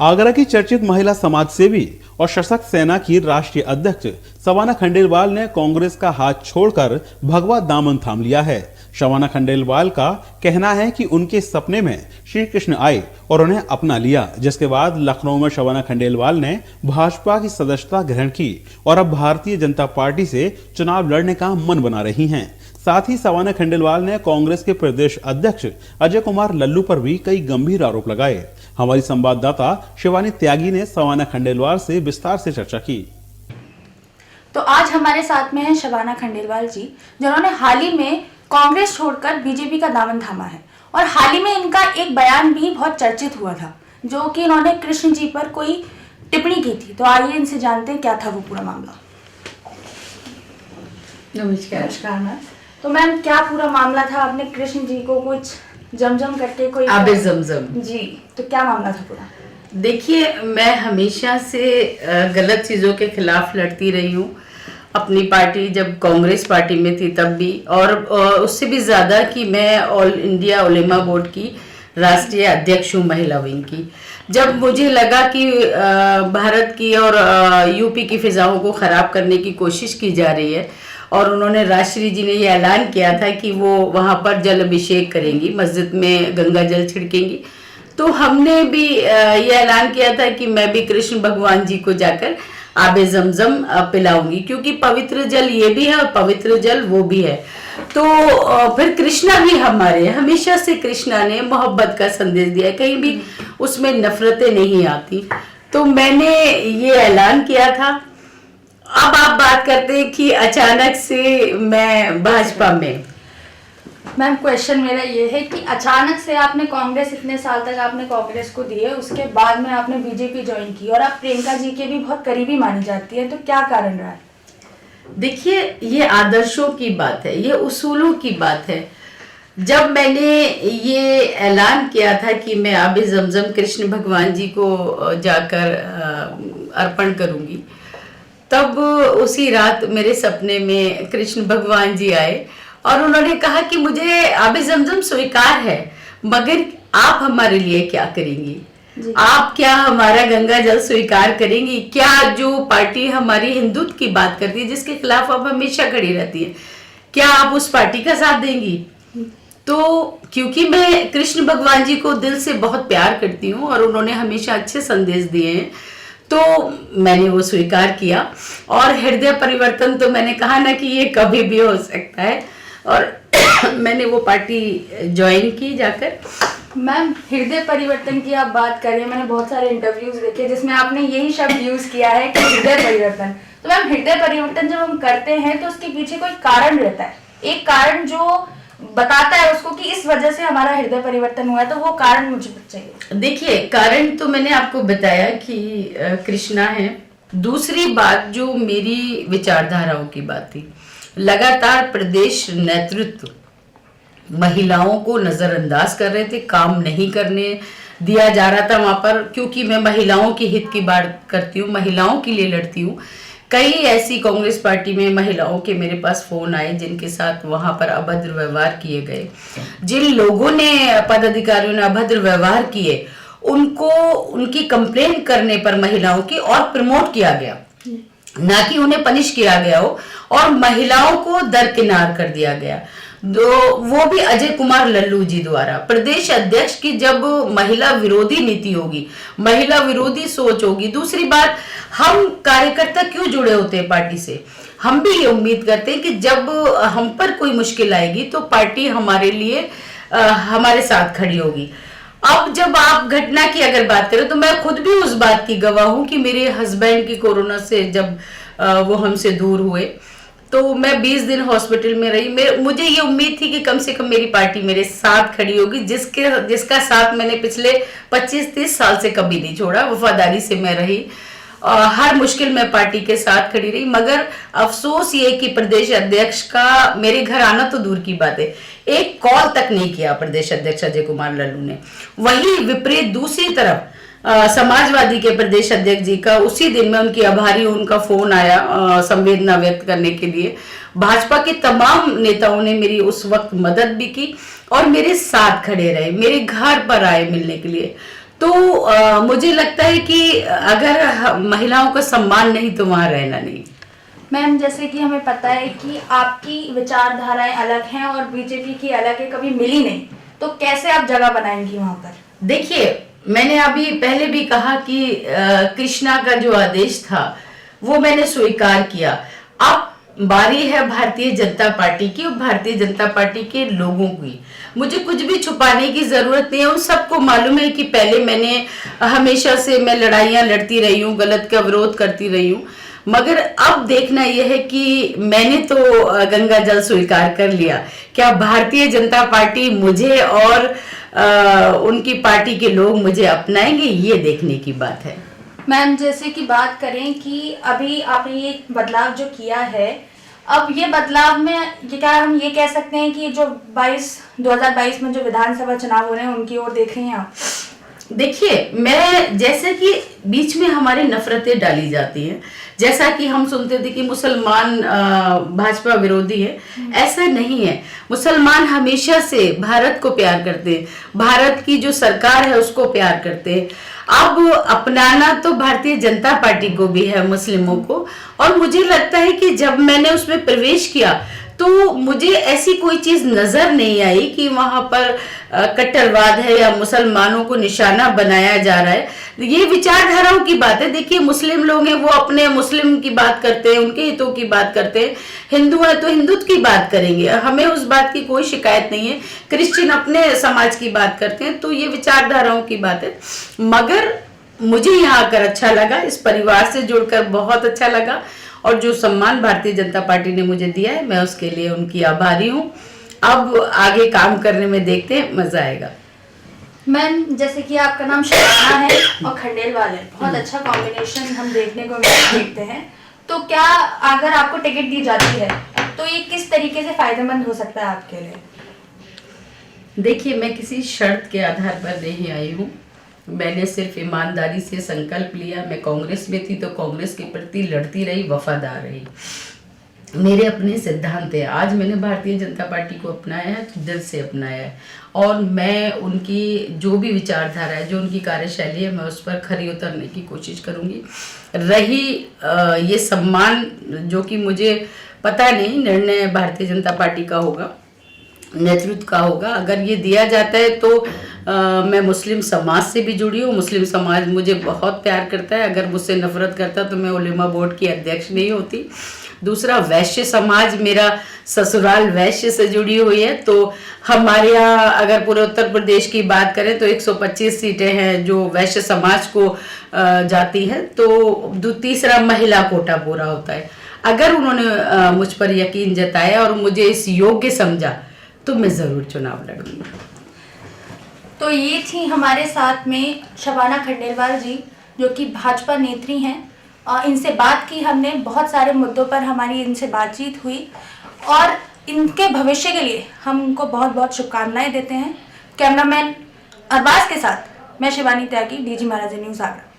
आगरा की चर्चित महिला समाज सेवी और सशक्त सेना की राष्ट्रीय अध्यक्ष शबाना खंडेलवाल ने कांग्रेस का हाथ छोड़कर भगवा दामन थाम लिया है। शबाना खंडेलवाल का कहना है कि उनके सपने में श्री कृष्ण आए और उन्हें अपना लिया, जिसके बाद लखनऊ में शबाना खंडेलवाल ने भाजपा की सदस्यता ग्रहण की और अब भारतीय जनता पार्टी से चुनाव लड़ने का मन बना रही हैं। साथ ही शबाना खंडेलवाल ने कांग्रेस के प्रदेश अध्यक्ष अजय कुमार लल्लू पर भी कई गंभीर आरोप लगाए। हमारी संवाददाता शिवानी त्यागी ने शबाना खंडेलवाल से विस्तार से चर्चा की। तो आज हमारे साथ में है शबाना खंडेलवाल जी, जिन्होंने हाल ही में कांग्रेस छोड़कर बीजेपी का दामन थामा है और हाल ही में इनका एक बयान भी बहुत चर्चित हुआ था, जो कि इन्होंने कृष्ण जी पर कोई टिप्पणी की थी। तो आइए इनसे जानते हैं क्या था वो पूरा मामला। नमस्कार मैम। तो मैम क्या पूरा मामला था? आपने कृष्ण जी को कुछ जमजम करके कोई आबे जमजम जी, तो क्या मामला था पूरा? देखिए, मैं हमेशा से गलत चीज़ों के खिलाफ लड़ती रही हूँ। अपनी पार्टी जब कांग्रेस पार्टी में थी तब भी, और उससे भी ज़्यादा कि मैं ऑल इंडिया उलेमा बोर्ड की राष्ट्रीय अध्यक्ष हूँ महिला विंग की। जब मुझे लगा कि भारत की और यूपी की फिजाओं को ख़राब करने की कोशिश की जा रही है और उन्होंने राष्ट्रीय जी ने ये ऐलान किया था कि वो वहाँ पर जल अभिषेक करेंगी, मस्जिद में गंगा जल छिड़केंगी, तो हमने भी ये ऐलान किया था कि मैं भी कृष्ण भगवान जी को जाकर आबे जमजम पिलाऊंगी, क्योंकि पवित्र जल ये भी है और पवित्र जल वो भी है। तो फिर कृष्णा भी हमारे, हमेशा से कृष्णा ने मोहब्बत का संदेश दिया, कहीं भी उसमें नफरतें नहीं आती। तो मैंने ये ऐलान किया था। अब आप बात करते हैं कि अचानक से मैं भाजपा में। मैम क्वेश्चन मेरा ये है कि अचानक से आपने कांग्रेस, इतने साल तक आपने कांग्रेस को दिए, उसके बाद में आपने बीजेपी ज्वाइन की और आप प्रियंका जी के भी बहुत करीबी मानी जाती है, तो क्या कारण रहा है? देखिए, ये आदर्शों की बात है, ये उसूलों की बात है। जब मैंने ये ऐलान किया था कि मैं आबे जमजम कृष्ण भगवान जी को जाकर अर्पण करूंगी, तब उसी रात मेरे सपने में कृष्ण भगवान जी आए और उन्होंने कहा कि मुझे आबे जमजम स्वीकार है, मगर आप हमारे लिए क्या करेंगी? आप क्या हमारा गंगा जल स्वीकार करेंगी? क्या जो पार्टी हमारी हिंदुत्व की बात करती है, जिसके खिलाफ आप हमेशा खड़ी रहती है, क्या आप उस पार्टी का साथ देंगी? तो क्योंकि मैं कृष्ण भगवान जी को दिल से बहुत प्यार करती हूँ और उन्होंने हमेशा अच्छे संदेश दिए हैं, तो मैंने वो स्वीकार किया। और हृदय परिवर्तन तो मैंने कहा ना कि ये कभी भी हो सकता है, और मैंने वो पार्टी ज्वाइन की जाकर। मैम हृदय परिवर्तन की आप बात करें, मैंने बहुत सारे इंटरव्यूज देखे जिसमें आपने यही शब्द यूज किया है कि हृदय परिवर्तन। तो मैम हृदय परिवर्तन जब हम करते हैं तो उसके पीछे कोई कारण रहता है, एक कारण जो बताता है उसको कि इस वजह से हमारा हृदय परिवर्तन हुआ है, तो वो कारण मुझे चाहिए। देखिए, कारण तो मैंने आपको बताया कि कृष्णा है। दूसरी बात जो मेरी विचारधाराओं की बात थी, लगातार प्रदेश नेतृत्व महिलाओं को नजरअंदाज कर रहे थे, काम नहीं करने दिया जा रहा था वहां पर, क्योंकि मैं महिलाओं के हित की बात करती हूँ, महिलाओं के लिए लड़ती हूँ। कई ऐसी कांग्रेस पार्टी में महिलाओं के मेरे पास फोन आए जिनके साथ वहां पर अभद्र व्यवहार किए गए। जिन लोगों ने, पदाधिकारियों ने अभद्र व्यवहार किए, उनको उनकी कंप्लेन करने पर महिलाओं की और प्रमोट किया गया, ना कि उन्हें पनिश किया गया हो, और महिलाओं को दरकिनार कर दिया गया। वो भी अजय कुमार लल्लू जी द्वारा। प्रदेश अध्यक्ष की जब महिला विरोधी नीति होगी, महिला विरोधी सोच होगी। दूसरी बात, हम कार्यकर्ता क्यों जुड़े होते हैं पार्टी से? हम भी ये उम्मीद करते हैं कि जब हम पर कोई मुश्किल आएगी तो पार्टी हमारे लिए हमारे साथ खड़ी होगी। अब जब आप घटना की अगर बात करें, तो मैं खुद भी उस बात की गवाह हूं कि मेरे हस्बैंड की कोरोना से जब वो हमसे दूर हुए, तो मैं 20 दिन हॉस्पिटल में रही। मुझे ये उम्मीद थी कि कम से कम मेरी पार्टी मेरे साथ खड़ी होगी, जिसका साथ मैंने पिछले 25-30 साल से कभी नहीं छोड़ा। वफादारी से मैं रही, हर मुश्किल में पार्टी के साथ खड़ी रही। मगर अफसोस ये कि प्रदेश अध्यक्ष का मेरे घर आना तो दूर की बात है, एक कॉल तक नहीं किया प्रदेश अध्यक्ष अजय कुमार लल्लू ने। वही विपरीत दूसरी तरफ समाजवादी के प्रदेश अध्यक्ष जी का उसी दिन में उनकी आभारी उनका फोन आया संवेदना व्यक्त करने के लिए। भाजपा के तमाम नेताओं ने मेरी उस वक्त मदद भी की और मेरे साथ खड़े रहे, मेरे घर पर आए मिलने के लिए। तो मुझे लगता है कि अगर महिलाओं का सम्मान नहीं तो वहां रहना नहीं। मैम, जैसे कि हमें पता है कि आपकी विचारधाराएं अलग हैं और बीजेपी की अलग है, कभी मिली नहीं, तो कैसे आप जगह बनाएंगी वहां पर? देखिए, मैंने अभी पहले भी कहा कि कृष्णा का जो आदेश था वो मैंने स्वीकार किया। अब बारी है भारतीय जनता पार्टी की और भारतीय जनता पार्टी के लोगों की। मुझे कुछ भी छुपाने की जरूरत नहीं है, उन सबको मालूम है कि पहले मैंने हमेशा से मैं लड़ाइयां लड़ती रही हूँ, गलत का विरोध करती रही हूँ, मगर अब देखना यह है कि मैंने तो गंगा जल स्वीकार कर लिया। क्या भारतीय जनता पार्टी मुझे और उनकी पार्टी के लोग मुझे अपनाएंगे, ये देखने की बात है। मैम, जैसे कि बात करें कि अभी आपने ये बदलाव जो किया है, अब ये बदलाव में ये क्या हम ये कह सकते हैं कि जो 2022 में जो विधानसभा चुनाव हो रहे हैं उनकी ओर देख रहे हैं आप? देखिए, मैं जैसे कि बीच में हमारी नफरतें डाली जाती हैं, जैसा कि हम सुनते थे कि मुसलमान भाजपा विरोधी है, ऐसा नहीं है। मुसलमान हमेशा से भारत को प्यार करते हैं, भारत की जो सरकार है उसको प्यार करते हैं। अब अपनाना तो भारतीय जनता पार्टी को भी है, मुस्लिमों को। और मुझे लगता है कि जब मैंने उसमें प्रवेश किया तो मुझे ऐसी कोई चीज नजर नहीं आई कि वहां पर कट्टरवाद है या मुसलमानों को निशाना बनाया जा रहा है। ये विचारधाराओं की बात है। देखिए, मुस्लिम लोग हैं वो अपने मुस्लिम की बात करते हैं, उनके हितों की बात करते हैं। हिंदू है तो हिंदुत्व की बात करेंगे, हमें उस बात की कोई शिकायत नहीं है। क्रिश्चियन अपने समाज की बात करते हैं, तो ये विचारधाराओं की बात है। मगर मुझे यहाँ आकर अच्छा लगा, इस परिवार से जुड़कर बहुत अच्छा लगा, और जो सम्मान भारतीय जनता पार्टी ने मुझे दिया है मैं उसके लिए उनकी आभारी हूँ। अब आगे काम करने में देखते हैं, मजा आएगा। मैम, जैसे कि आपका नाम शबाना है और खंडेलवाल है, बहुत अच्छा कॉम्बिनेशन हम देखने को देखते हैं, तो क्या अगर आपको टिकट दी जाती है तो ये किस तरीके से फायदेमंद हो सकता है आपके लिए? देखिए, मैं किसी शर्त के आधार पर नहीं आई हूँ, मैंने सिर्फ ईमानदारी से संकल्प लिया। मैं कांग्रेस में थी तो कांग्रेस के प्रति लड़ती रही, वफादार रही। मेरे अपने सिद्धांत है। आज मैंने भारतीय जनता पार्टी को अपनाया है तो दिल से अपनाया है, और मैं उनकी जो भी विचारधारा है, जो उनकी कार्यशैली है, मैं उस पर खरी उतरने की कोशिश करूंगी। रही ये सम्मान, जो कि मुझे पता नहीं, निर्णय भारतीय जनता पार्टी का होगा, नेतृत्व का होगा। अगर ये दिया जाता है तो मैं मुस्लिम समाज से भी जुड़ी हूँ, मुस्लिम समाज मुझे बहुत प्यार करता है। अगर मुझसे नफरत करता तो मैं उलेमा बोर्ड की अध्यक्ष नहीं होती। दूसरा, वैश्य समाज, मेरा ससुराल वैश्य से जुड़ी हुई है, तो हमारे यहाँ अगर पूरे उत्तर प्रदेश की बात करें तो 125 सीटें हैं जो वैश्य समाज को जाती हैं। तो तीसरा, महिला कोटा पूरा होता है। अगर उन्होंने मुझ पर यकीन जताया और मुझे इस योग्य समझा तो मैं जरूर चुनाव लड़ूंगी। तो ये थी हमारे साथ में शबाना खंडेलवाल जी, जो कि भाजपा नेत्री हैं, और इनसे बात की हमने, बहुत सारे मुद्दों पर हमारी इनसे बातचीत हुई, और इनके भविष्य के लिए हम उनको बहुत बहुत शुभकामनाएं देते हैं। कैमरामैन अरबाज के साथ मैं शिवानी त्यागी, डीजी महाराजा न्यूज़ आगरा।